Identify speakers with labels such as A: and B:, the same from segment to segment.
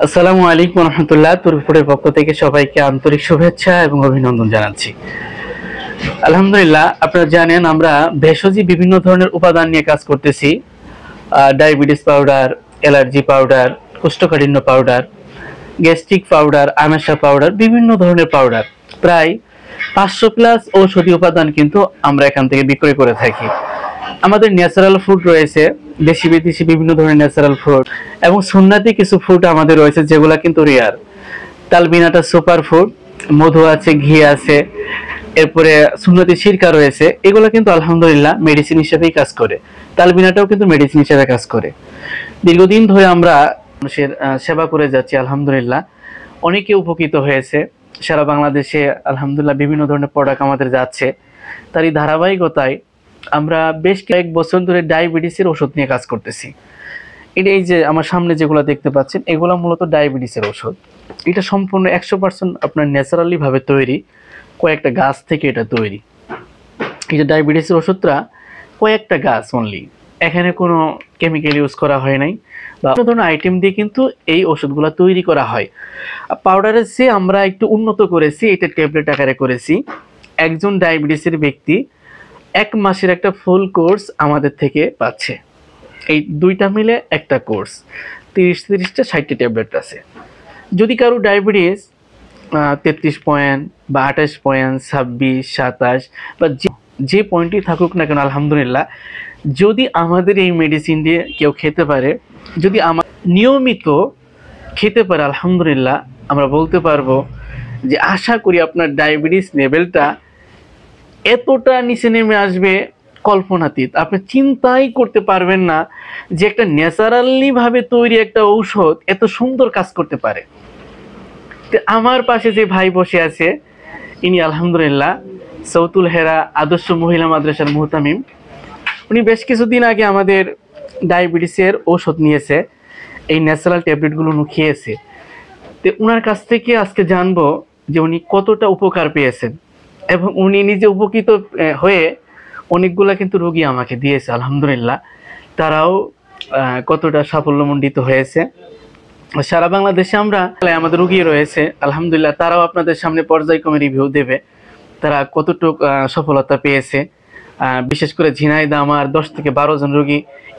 A: আসসালামু আলাইকুম রহমতুল্লাহ। তুরপুরের পক্ষ থেকে সবাইকে আন্তরিক শুভেচ্ছা এবং অভিনন্দন জানাচ্ছি। আলহামদুলিল্লাহ, আপনারা জানেন আমরা ভেষজী বিভিন্ন ধরনের উপাদান নিয়ে কাজ করতেছি। ডায়াবেটিস পাউডার, অ্যালার্জি পাউডার, কোষ্ঠকাঠিন্য পাউডার, গ্যাস্ট্রিক পাউডার, আমাশা পাউডার, বিভিন্ন ধরনের পাউডার, প্রায় 500 প্লাস ঔষধি উপাদান কিন্তু আমরা এখান থেকে বিক্রয় করে থাকি। আমাদের ন্যাচারাল ফুড রয়েছে, দেশি বিদেশি বিভিন্ন ধরনের ন্যাচারাল ফুড, এবং সুন্নাতি কিছু ফুড আমাদের রয়েছে যেগুলো কিন্তু রেয়ার। তালবিনাটা সুপার ফুড, মধু আছে, ঘি আছে, এরপরে সুন্নতি সিরকা রয়েছে, এগুলো কিন্তু আলহামদুলিল্লাহ মেডিসিন হিসেবেই কাজ করে। তালবিনাটাও কিন্তু মেডিসিন হিসেবে কাজ করে। দীর্ঘদিন ধরে আমরা মানুষের সেবা করে যাচ্ছি, আলহামদুলিল্লাহ অনেকে উপকৃত হয়েছে। সারা বাংলাদেশে আলহামদুলিল্লাহ বিভিন্ন ধরনের প্রোডাক্ট আমাদের যাচ্ছে। তারই ধারাবাহিকতায় আমরা বেশ কয়েক বছর ধরে ডায়াবেটিসের ওষুধ নিয়ে কাজ করতেছি। এই যে আমার সামনে যেগুলো দেখতে পাচ্ছেন, এগুলো মূলত ডায়াবেটিসের ওষুধ। এটা সম্পূর্ণ 100% আপনার ন্যাচারালি ভাবে তৈরি, কয়েকটা গাছ থেকে এটা তৈরি। এই যে ডায়াবেটিসের ওষুধটা কয়েকটা গাছ অনলি, এখানে কোনো কেমিক্যাল ইউজ করা হয় নাই বা কোনো ধরনের আইটেম দিয়ে কিন্তু এই ওষুধগুলো তৈরি করা হয়। পাউডারের চেয়ে আমরা একটু উন্নত করেছি, এটা ট্যাবলেট আকারে করেছি। একজন ডায়াবেটিসের ব্যক্তি 1 মাসের একটা ফুল কোর্স আমাদের থেকে পাচ্ছে। এই দুইটা মিলে একটা কোর্স, 30টা 60টা ট্যাবলেট আছে। যদি কারো ডায়াবেটিস 33 পয়েন্ট বা 28 পয়েন্ট, 26, 27 বা যে পয়েন্টই থাকুক না কেন, আলহামদুলিল্লাহ যদি আমাদের এই মেডিসিন দিয়ে কেউ খেতে পারে, যদি আমার নিয়মিত খেতে পারে, আলহামদুলিল্লাহ আমরা বলতে পারবো যে আশা করি আপনার ডায়াবেটিস লেভেলটা এতটা নিচে নেমে আসবে কল্পনাতীত। আপনি চিন্তাই করতে পারবেন না যে একটা ন্যাচারালি ভাবে তৈরি একটা ঔষধ এত সুন্দর কাজ করতে পারে। আমার পাশে যে ভাই বসে আছে, ইনি আলহামদুলিল্লাহ সৌতুল হেরা আদর্শ মহিলা মাদ্রাসার মুহতামিম। উনি বেশ কিছুদিন আগে আমাদের ডায়াবেটিসের ঔষধ নিয়েছে, এই ন্যাচারাল ট্যাবলেটগুলো উনি খেয়েছে। তো ওনার কাছ থেকে আজকে জানবো যে উনি কতটা উপকার পেয়েছেন, এবং উনি নিজে উপকৃত হয়ে অনেকগুলা কিন্তু রোগী আমাকে দিয়েছে, আলহামদুলিল্লাহ তারাও কতটা সাফল্যমণ্ডিত হয়েছে। সারা বাংলাদেশে আমরা আমাদের রোগী রয়েছে, আলহামদুলিল্লাহ তারাও আপনাদের সামনে পর্যায়ক্রমে রিভিউ দেবে তারা কতটুক সফলতা পেয়েছে। বিশেষ করে ঝিনাইদহ আমার 10 থেকে 12 জন রোগী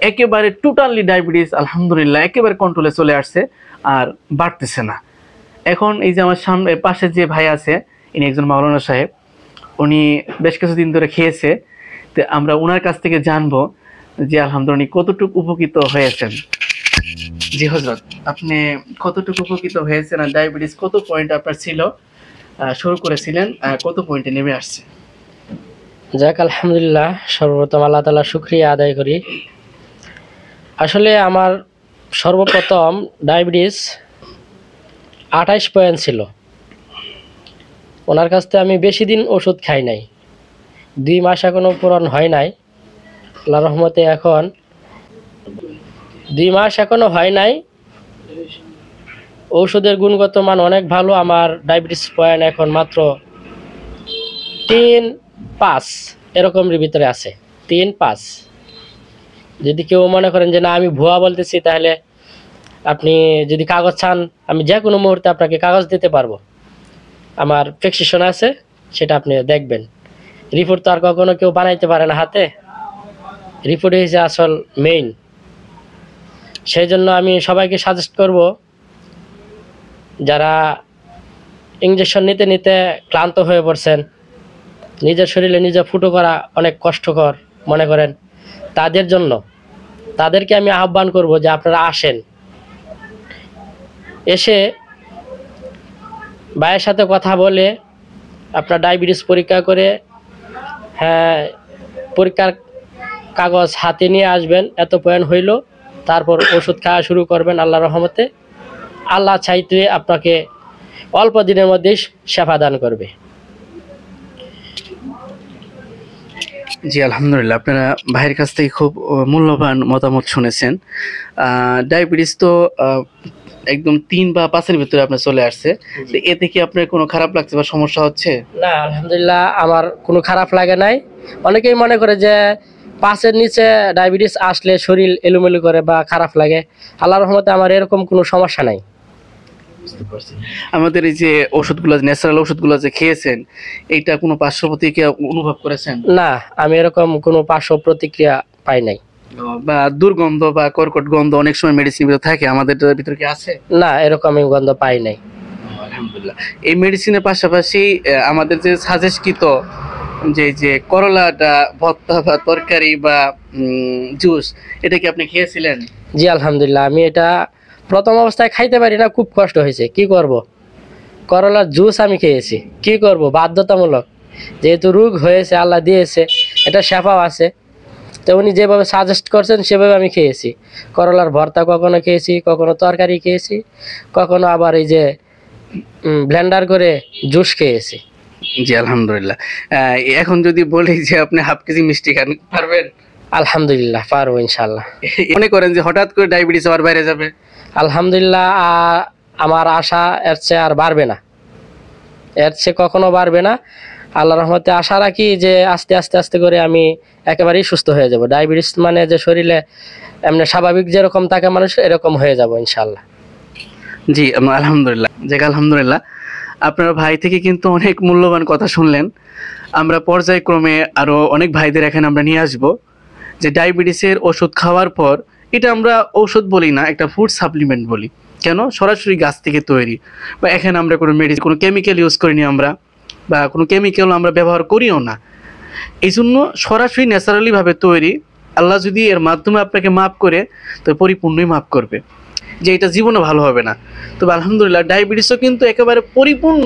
A: একেবারে টোটালি ডায়াবেটিস আলহামদুলিল্লাহ একেবারে কন্ট্রোলে চলে আসছে আর বাড়তেছে না। এখন এই যে আমার সামনে পাশে যে ভাই আছে, ইনি একজন মাওলানা সাহেব, উনি বেশ কিছুদিন ধরে খেয়েছে। তো আমরা ওনার কাছ থেকে জানবো যে আলহামদুলিল্লাহ কতটুকু উপকৃত হয়েছেন। জি হযরত, আপনি কতটুকু উপকৃত হয়েছেন আর ডায়াবেটিস কত পয়েন্ট আপনার ছিল, শুরু করেছিলেন, কত পয়েন্টে নেমে আসছে?
B: যাক আলহামদুলিল্লাহ, সর্বপ্রথম আল্লাহ তাআলার শুকরিয়া আদায় করি। আসলে আমার সর্বপ্রথম ডায়াবেটিস 28 পয়েন্ট ছিল। ওনার কাছ থেকে আমি বেশি দিন ওষুধ খাই নাই, 2 মাস এখনো পূরণ হয় নাই। আল্লাহর রহমতে এখন 2 মাস এখনো হয় নাই। ঔষধের গুণগত মান অনেক ভালো। আমার ডায়াবেটিস পয়েন্ট এখন মাত্র 3-5 এরকমের ভিতরে আছে, 3-5। যদি কেউ মনে করেন যে না আমি ভুয়া বলতেছি, তাহলে আপনি যদি কাগজ চান আমি যে কোনো মুহূর্তে আপনাকে কাগজ দিতে পারবো। আমার প্রেসক্রিপশন আছে, সেটা আপনি দেখবেন। রিপোর্ট তো আর কখনো কেউ বানাইতে পারে না হাতে, রিপোর্ট হয়েছে আসল মেইন। সেই জন্য আমি সবাইকে সাজেস্ট করব, যারা ইঞ্জেকশন নিতে নিতে ক্লান্ত হয়ে পড়ছেন, নিজের শরীরে নিজে ফুটো করা অনেক কষ্টকর মনে করেন, তাদের জন্য তাদেরকে আমি আহ্বান করব যে আপনারা আসেন, এসে ভাইয়ের সাথে কথা বলে আপনার ডায়াবেটিস পরীক্ষা করে, হ্যাঁ পরীক্ষার কাগজ হাতে নিয়ে আসবেন, এত পয়েন্ট হইল, তারপর ওষুধ খাওয়া শুরু করবেন। আল্লাহর রহমতে আল্লাহ চাইতে আপনাকে অল্প দিনের মধ্যেই সেবা দান করবে।
A: জি আলহামদুলিল্লাহ, আপনারা ভাইয়ের কাছ থেকে খুব মূল্যবান মতামত শুনেছেন। ডায়াবেটিস তো একদম 3 বা 5-এর ভিতরে আপনার চলে আসছে, তো এতে কি আপনার কোনো খারাপ লাগছে বা সমস্যা হচ্ছে?
B: না আলহামদুলিল্লাহ, আমার কোনো খারাপ লাগে নাই। অনেকেই মনে করে যে 5-এর নিচে ডায়াবেটিস আসলে শরীর এলোমেলো করে বা খারাপ লাগে, আল্লাহর রহমতে আমার এরকম কোনো সমস্যা নাই।
A: আমাদের এই যে ওষুধগুলো, ন্যাচারাল ওষুধগুলো যে খেয়েছেন, এইটা কোনো পার্শ্ব প্রতিক্রিয়া অনুভব করেছেন?
B: না, আমি এরকম কোনো পার্শ্ব প্রতিক্রিয়া পাই নাই।
A: বা দুর্গন্ধ বা কর্কট গন্ধ অনেক সময় মেডিসিন ভিতরে থাকে, আমাদের ভিতরে কি আছে?
B: না, এরকম আমি গন্ধ পাই নাই।
A: আলহামদুলিল্লাহ। এই মেডিসিনের পাশাপাশি আমাদের যে সাজেস্টকৃত যে করলাটা ভর্তা বা তরকারি বা জুস, এটা কি আপনি খেয়েছিলেন?
B: জি আলহামদুলিল্লাহ, আমি এটা প্রথম অবস্থায় খাইতে পারি না, খুব কষ্ট হয়েছে। কি করব, করলার জুস আমি খেয়েছি, কি করব, বাধ্যতামূলক, যেহেতু রোগ হয়েছে, আল্লাহ দিয়েছে, এটা শেফাও আছে, তো উনি যেভাবে সাজেস্ট করছেন সেভাবে আমি খেয়েছি। করলার ভর্তা কখনো খেয়েছি, কখনো তরকারি খেয়েছি, কখনো আবার এই যে ব্লেন্ডার করে জুস খেয়েছি।
A: জি আলহামদুলিল্লাহ। এখন যদি বলি যে আপনি হাফ কেজি মিষ্টি খান, পারবেন?
B: আলহামদুলিল্লাহ পারবো ইনশাল্লাহ।
A: মনে করেন যে হঠাৎ করে ডায়াবেটিস আবার বাইরে যাবে?
B: আলহামদুলিল্লাহ, আমার আশা এর চেয়ে আর বাড়বে না, এর চেয়ে কখনো বাড়বে না। আল্লাহর রহমতে আশা রাখি যে আস্তে আস্তে আস্তে করে আমি একেবারেই সুস্থ হয়ে যাব। ডায়াবেটিস মানে যে শরীরে এমনি স্বাভাবিক যেরকম থাকে মানুষ, এরকম হয়ে যাব ইনশাল্লাহ।
A: জি আলহামদুলিল্লাহ। যাক আলহামদুলিল্লাহ, আপনার ভাই থেকে কিন্তু অনেক মূল্যবান কথা শুনলেন। আমরা পর্যায়ক্রমে আরো অনেক ভাইদের এখানে আমরা নিয়ে আসব, যে ডায়াবেটিসের ওষুধ খাওয়ার পর, এটা আমরা ঔষধ বলি না, একটা ফুড সাপ্লিমেন্ট বলি। কেন? সরাসরি গাছ থেকে তৈরি, বা এখানে আমরা কোনো মেডিসিন, কোনো কেমিক্যাল ইউজ করিনি আমরা, বা কোনো কেমিক্যাল আমরা ব্যবহার করিও না। এই জন্য সরাসরি ন্যাচারালি ভাবে তৈরি। আল্লাহ যদি এর মাধ্যমে আপনাকে মাফ করে, তো পরিপূর্ণই মাফ করবে, যে এটা জীবনে ভালো হবে না। তবে আলহামদুলিল্লাহ, ডায়াবেটিসও কিন্তু একেবারে পরিপূর্ণ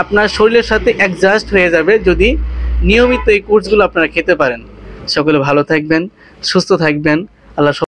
A: আপনার শরীরের সাথে অ্যাডজাস্ট হয়ে যাবে যদি নিয়মিত এই কোর্সগুলো আপনারা খেতে পারেন। সকলে ভালো থাকবেন, সুস্থ থাকবেন। আল্লাহ